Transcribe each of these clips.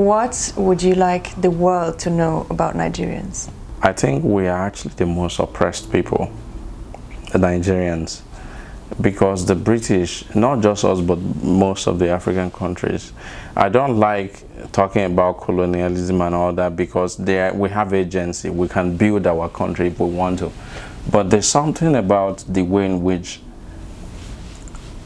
What would you like the world to know about Nigerians? I think we are actually the most oppressed people, the Nigerians, because the British, not just us, but most of the African countries, I don't like talking about colonialism and all that, because we have agency. We can build our country if we want to. But there's something about the way in which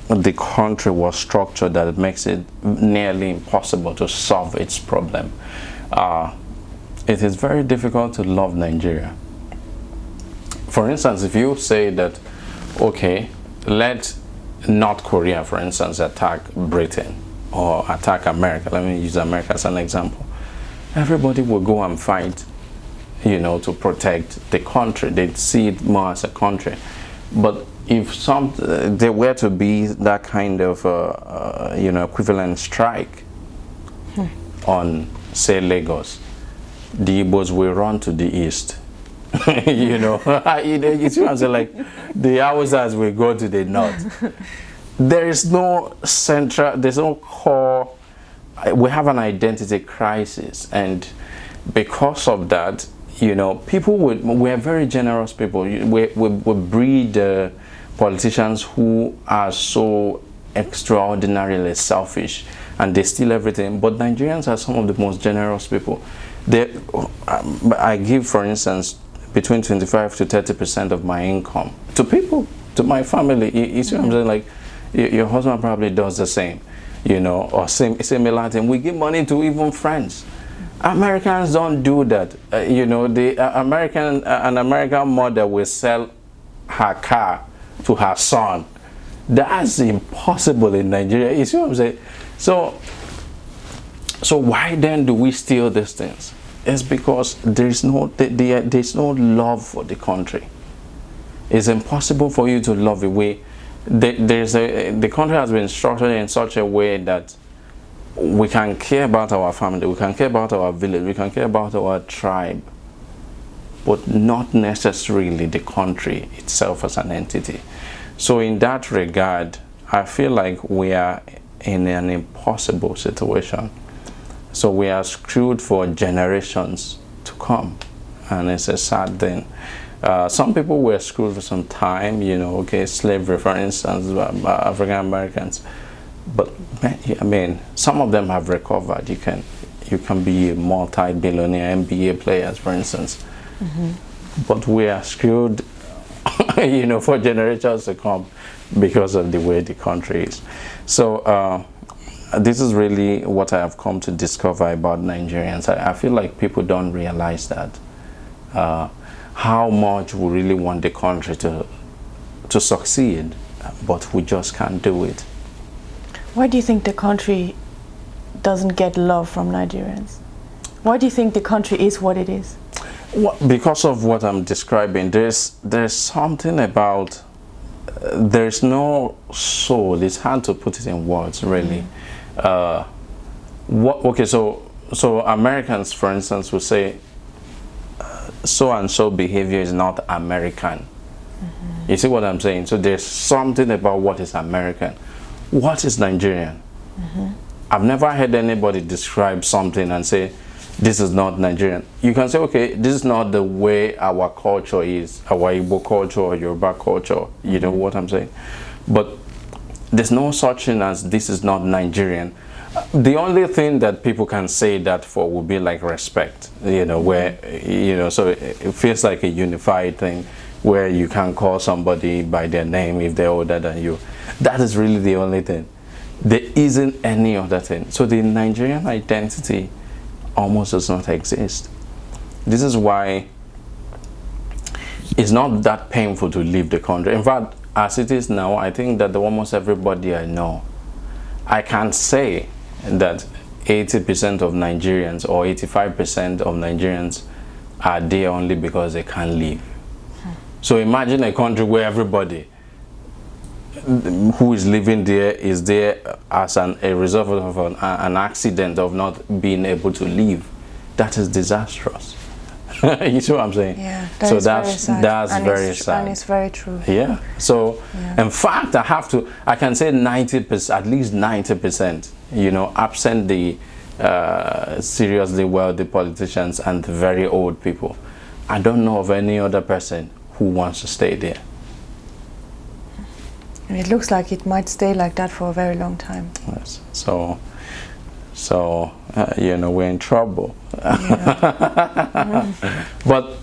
the country was structured that makes it nearly impossible to solve its problem. It is very difficult to love Nigeria. For instance, if you say that, okay, let North Korea, for instance, attack Britain or attack America, let me use America as an example, everybody will go and fight, you know, to protect the country. They see it more as a country. But if there were to be that kind of you know, equivalent strike on, say, Lagos, the Igbos will run to the east. You know, you see what I'm saying? Like, the Hausas will go to the north. There is no central, there's no core. We have an identity crisis, and because of that, you know, we're very generous people. We breed politicians who are so extraordinarily selfish, and they steal everything. But Nigerians are some of the most generous people. I give, for instance, between 25 to 30% of my income to people, to my family. You see what I'm saying? Like, your husband probably does the same, you know, or similar thing. We give money to even friends. Americans don't do that. You know, an American mother will sell her car to her son. That's impossible in Nigeria. You see what I'm saying? So why then do we steal these things? It's because there's no love for the country. It's impossible for you to love a way. The country has been structured in such a way that we can care about our family, we can care about our village, we can care about our tribe, but not necessarily the country itself as an entity. So in that regard, I feel like we are in an impossible situation. So we are screwed for generations to come, and it's a sad thing. Some people were screwed for some time, you know, okay, slavery, for instance, African Americans. But I mean, some of them have recovered. You can be a multi-billionaire NBA players, for instance. But we are screwed, you know, for generations to come because of the way the country is. So this is really what I have come to discover about Nigerians. I feel like people don't realize that how much we really want the country to succeed, but we just can't do it. Why do you think the country doesn't get love from Nigerians? Why do you think the country is what it is? Well, because of what I'm describing. There's something about, there's no soul. It's hard to put it in words, really. Okay, so Americans, for instance, will say, so and so behavior is not American. You see what I'm saying? So there's something about what is American. What is Nigerian? I've never heard anybody describe something and say, this is not Nigerian. You can say, okay, this is not the way our culture is, our Igbo culture or Yoruba culture. You know what I'm saying? But there's no such thing as this is not Nigerian. The only thing that people can say that for would be like respect, you know, where, you know, so it feels like a unified thing where you can call somebody by their name if they're older than you. That is really the only thing. There isn't any other thing. So the Nigerian identity almost does not exist. This is why it's not that painful to leave the country. In fact, as it is now, I think that almost everybody I know, I can say that 80% of Nigerians or 85% of Nigerians are there only because they can't leave. So imagine a country where everybody who is living there is there as a result of an accident of not being able to leave. That is disastrous. You see what I'm saying? Yeah, so that's very sad. And it's very true. Yeah. So in fact, I can say 90%, at least 90%, you know, absent the seriously wealthy politicians and very old people. I don't know of any other person who wants to stay there. And it looks like it might stay like that for a very long time. Yes. So you know, we're in trouble. Yeah. But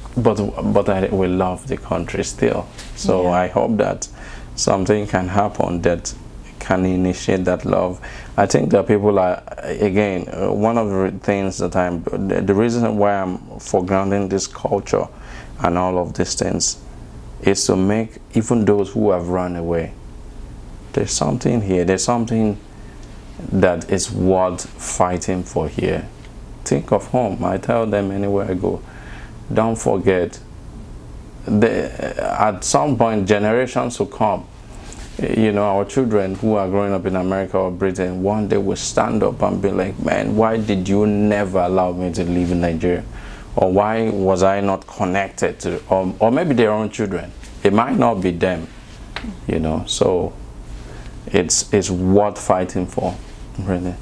we love the country still. So Yeah. I hope that something can happen that can initiate that love. I think that people are, again, one of the things that the reason why I'm foregrounding this culture and all of these things is to make even those who have run away, there's something here, there's something that is worth fighting for here. Think of home. I tell them anywhere I go, don't forget, at some point generations will come, you know, our children who are growing up in America or Britain, one day will stand up and be like, man, why did you never allow me to live in Nigeria? Or why was I not connected to, or maybe their own children. It might not be them, you know. So it's worth fighting for, really.